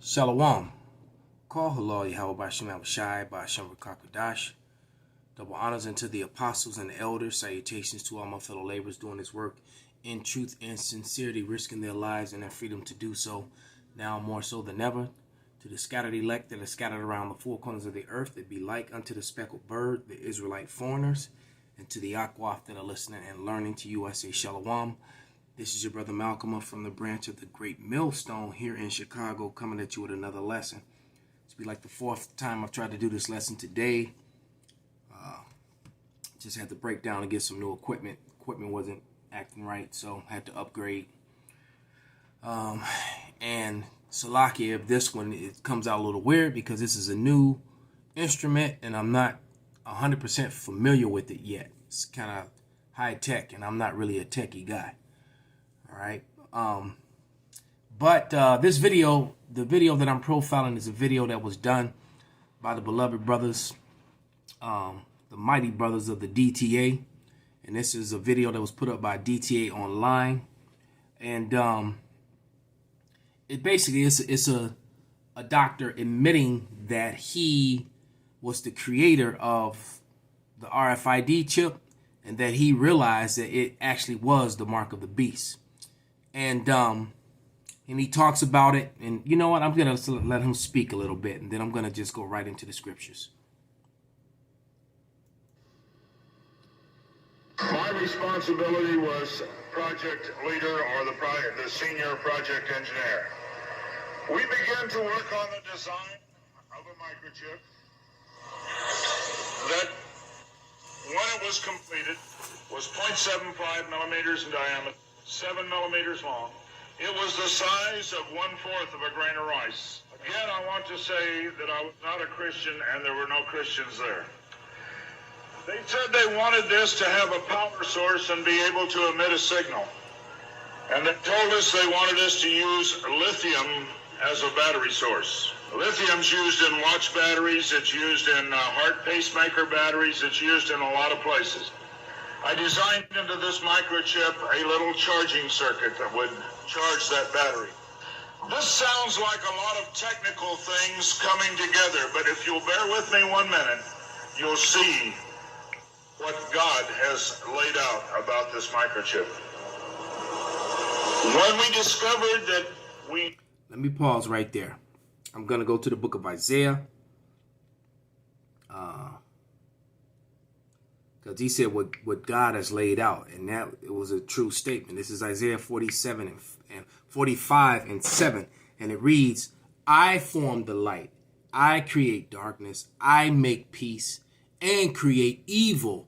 Shalom. Call halal Yahweh Bashim Abishai Bashim Rakakadash. Double honors unto the apostles and the elders. Salutations to all my fellow laborers doing this work in truth and sincerity, risking their lives and their freedom to do so, now more so than ever. To the scattered elect that are scattered around the four corners of the earth, that be like unto the speckled bird, the Israelite foreigners, and to the Akwaf that are listening and learning to you, I say Shalom. This is your brother Malcolm from the branch of the Great Millstone here in Chicago, coming at you with another lesson. It's be like the fourth time I've tried to do this lesson today. Just had to break down and get some new equipment. Equipment wasn't acting right, so I had to upgrade. And Salakia, if this one, it comes out a little weird because this is a new instrument and I'm not 100% familiar with it yet. It's kind of high tech and I'm not really a techie guy. All right. But this video, the video that I'm profiling is a video that was done by the beloved brothers, the mighty brothers of the DTA. And this is a video that was put up by DTA Online. And it basically it's a doctor admitting that he was the creator of the RFID chip and that he realized that it actually was the mark of the beast. And he talks about it. And you know what? I'm going to let him speak a little bit. And then I'm going to just go right into the scriptures. My responsibility was project leader or the senior project engineer. We began to work on the design of a microchip that, when it was completed, was 0.75 millimeters in diameter, 7 millimeters long. It was the size of 1/4 of a grain of rice. Again, I want to say that I was not a Christian and there were no Christians there. They said they wanted this to have a power source and be able to emit a signal. And they told us they wanted us to use lithium as a battery source. Lithium's used in watch batteries, it's used in heart pacemaker batteries, it's used in a lot of places. I designed into this microchip a little charging circuit that would charge that battery. This sounds like a lot of technical things coming together, but if you'll bear with me 1 minute, you'll see what God has laid out about this microchip. When we discovered that we... Let me pause right there. I'm going to go to the book of Isaiah. Because he said what God has laid out. And that it was a true statement. This is Isaiah 47 and 45 and 7. And it reads, I form the light. I create darkness. I make peace and create evil.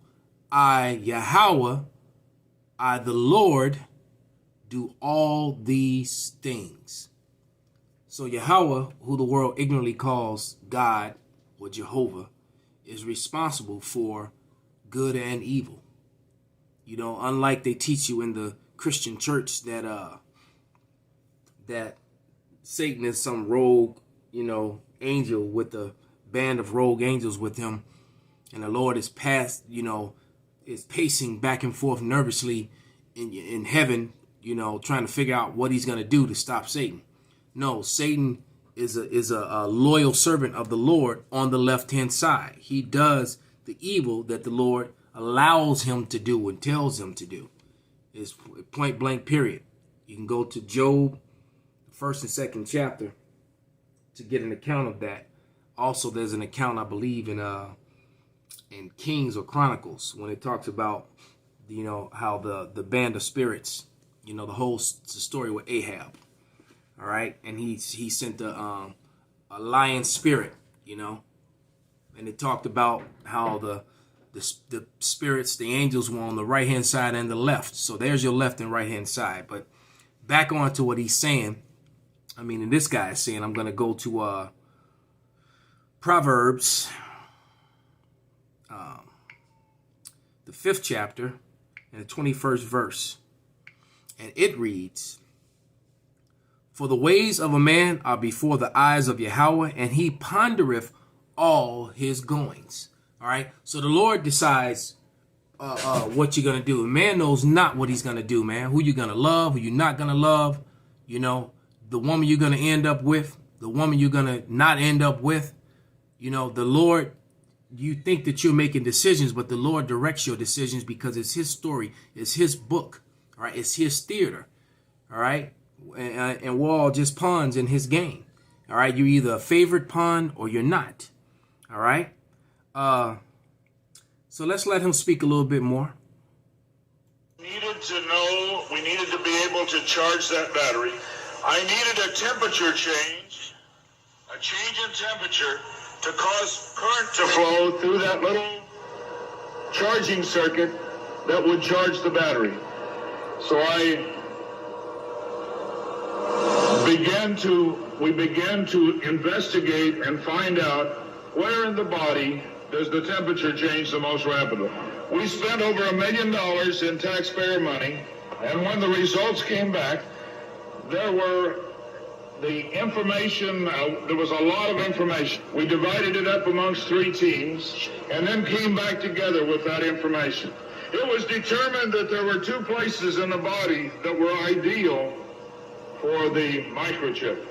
I, Yahweh, I, the Lord, do all these things. So Yahweh, who the world ignorantly calls God or Jehovah, is responsible for good and evil. You know, unlike they teach you in the Christian church that that Satan is some rogue, angel with a band of rogue angels with him, and the Lord is is pacing back and forth nervously in heaven, trying to figure out what he's going to do to stop Satan. No, Satan is a loyal servant of the Lord on the left-hand side. He does the evil that the Lord allows him to do and tells him to do. It's point blank, period. You can go to Job, 1st and 2nd chapter, to get an account of that. Also, there's an account, I believe, in Kings or Chronicles, when it talks about, how the band of spirits, the whole story with Ahab. All right. And he sent a lion spirit, and it talked about how the spirits, the angels, were on the right hand side and the left. So there's your left and right hand side. But back on to what he's saying. And this guy is saying, I'm going to go to Proverbs, the 5th chapter and the 21st verse. And it reads, for the ways of a man are before the eyes of Yahweh, and he pondereth all his goings. All right. So the Lord decides what you're going to do. Man knows not what he's going to do, man. Who you're going to love, who you're not going to love. The woman you're going to end up with, the woman you're going to not end up with. You know, the Lord, you think that you're making decisions, but the Lord directs your decisions because it's his story. It's his book. All right. It's his theater. All right. And we're all just pawns in his game. All right. You're either a favorite pawn or you're not. All right. So let's let him speak a little bit more. Needed to know, we needed to be able to charge that battery. I needed a temperature change, a change in temperature to cause current to flow through that little charging circuit that would charge the battery. So we began to investigate and find out where in the body does the temperature change the most rapidly. We spent over $1 million in taxpayer money, and when the results came back, there was a lot of information. We divided it up amongst 3 teams, and then came back together with that information. It was determined that there were 2 places in the body that were ideal for the microchip.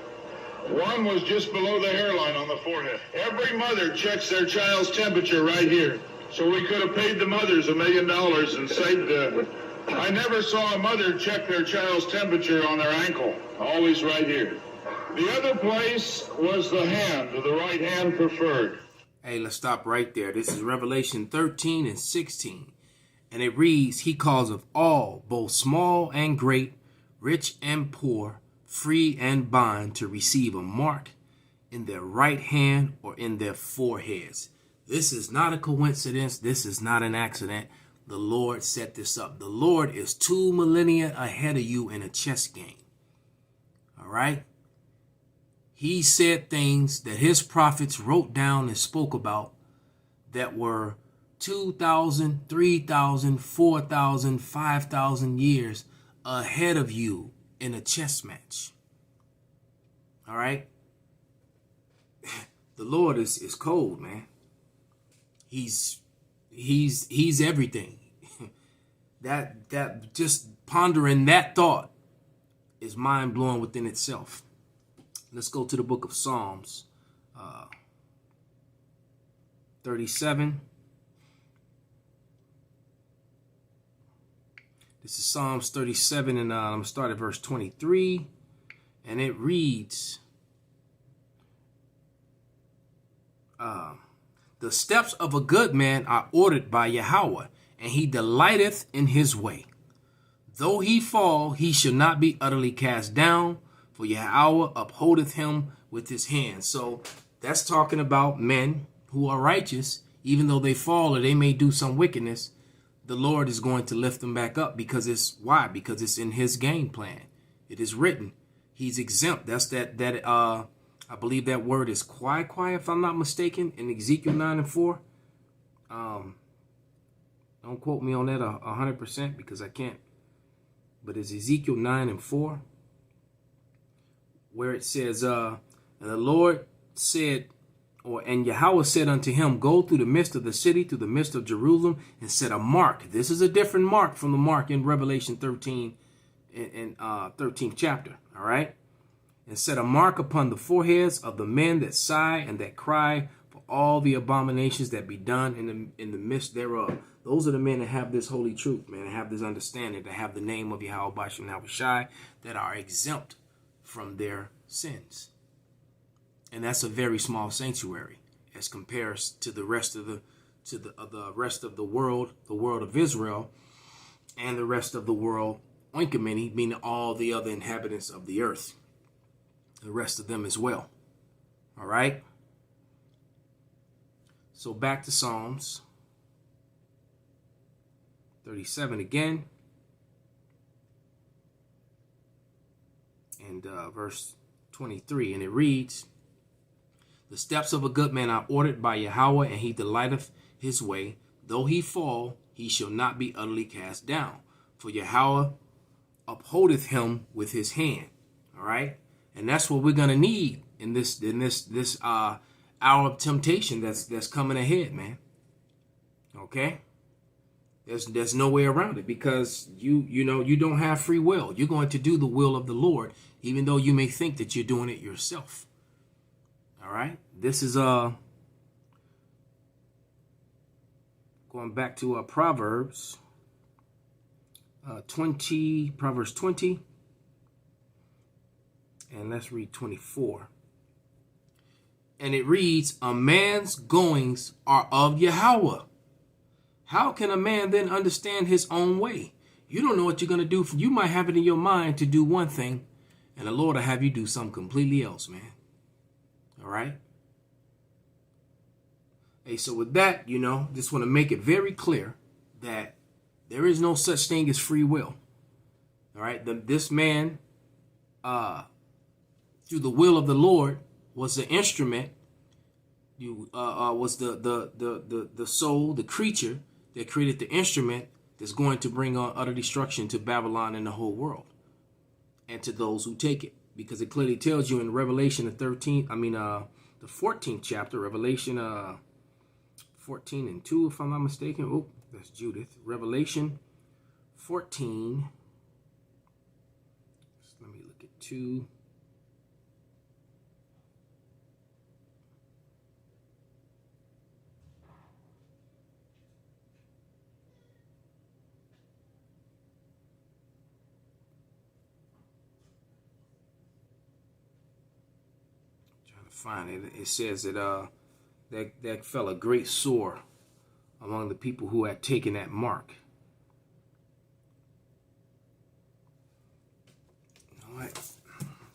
One was just below the hairline on the forehead. Every mother checks their child's temperature right here. So we could have paid the mothers $1 million and saved I never saw a mother check their child's temperature on their ankle. Always right here. The other place was the hand, the right hand preferred. Hey, let's stop right there. This is Revelation 13 and 16. And it reads, he calls of all, both small and great, rich and poor, free and bond, to receive a mark in their right hand or in their foreheads. This is not a coincidence. This is not an accident. The Lord set this up. The Lord is 2 millennia ahead of you in a chess game. All right? He said things that his prophets wrote down and spoke about that were 2,000, 3,000, 4,000, 5,000 years ahead of you in a chess match. All right? The Lord is cold, man. He's everything. That just pondering that thought is mind blowing within itself. Let's go to the book of Psalms 37. This is Psalms 37, and I'm going to start at verse 23. And it reads, the steps of a good man are ordered by Yahweh, and he delighteth in his way. Though he fall, he shall not be utterly cast down, for Yahweh upholdeth him with his hand. So that's talking about men who are righteous, even though they fall or they may do some wickedness. The Lord is going to lift them back up because why? Because it's in his game plan. It is written. He's exempt. That's I believe that word is quiet, if I'm not mistaken, in Ezekiel 9 and 4. Don't quote me on that 100% because I can't. But it's Ezekiel 9 and 4, where it says, and the Lord said, and Yahweh said unto him, go through the midst of the city, through the midst of Jerusalem, and set a mark. This is a different mark from the mark in Revelation 13 in 13th chapter. All right. And set a mark upon the foreheads of the men that sigh and that cry for all the abominations that be done in the midst thereof. Those are the men that have this holy truth, man, that have this understanding, that have the name of Yahweh Bashem Yahushai, that are exempt from their sins. And that's a very small sanctuary as compared to the rest of the rest of the world of Israel, and the rest of the world, oinkameni, meaning all the other inhabitants of the earth. The rest of them as well. All right. So back to Psalms 37 again. And verse 23. And it reads, the steps of a good man are ordered by Yahweh, and he delighteth his way. Though he fall, he shall not be utterly cast down. For Yahweh upholdeth him with his hand. All right. And that's what we're going to need in this hour of temptation that's coming ahead, man. Okay? There's no way around it, because you don't have free will. You're going to do the will of the Lord, even though you may think that you're doing it yourself. All right. This is going back to Proverbs 20, Proverbs 20. And let's read 24. And it reads, a man's goings are of Yahweh. How can a man then understand his own way? You don't know what you're going to do. You might have it in your mind to do one thing, and the Lord will have you do something completely else, man. All right? Hey, so with that, just want to make it very clear that there is no such thing as free will. All right? This man, through the will of the Lord, was the instrument, was the soul, the creature that created the instrument that's going to bring on utter destruction to Babylon and the whole world, and to those who take it, because it clearly tells you in Revelation the 14th chapter, Revelation 14 and 2, if I'm not mistaken. Oh, that's Judith. Revelation 14. Let me look at 2. Find it. It says that that fell a great sore among the people who had taken that mark. All right,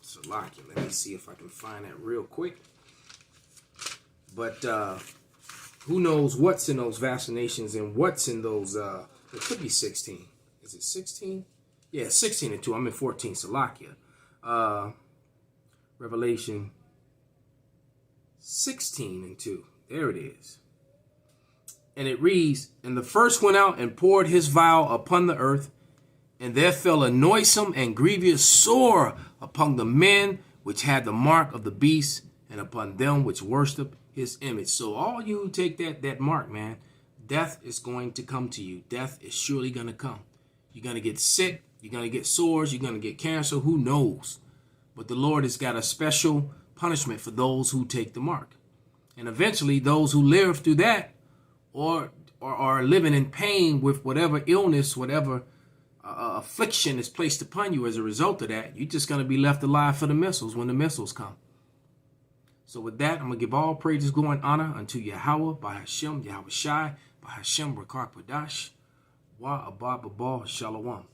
Salakia. Let me see if I can find that real quick. But who knows what's in those vaccinations and what's in those? It could be 16. Is it 16? Yeah, 16 and 2. I'm in 14. Salakia. Revelation 16 and 2. There it is. And it reads, and the first went out and poured his vial upon the earth, and there fell a noisome and grievous sore upon the men which had the mark of the beast, and upon them which worship his image. So all you who take that mark, man, death is going to come to you. Death is surely going to come. You're going to get sick. You're going to get sores. You're going to get cancer. Who knows? But the Lord has got a special punishment for those who take the mark. And eventually those who live through that or are living in pain with whatever illness, whatever affliction is placed upon you as a result of that, you're just going to be left alive for the missiles when the missiles come. So with that, I'm going to give all praises, glory, and honor unto Yahweh, by Hashem, Yahweh Shai, by Hashem, Rakar Padash, Wa Abba Babal, Shalom.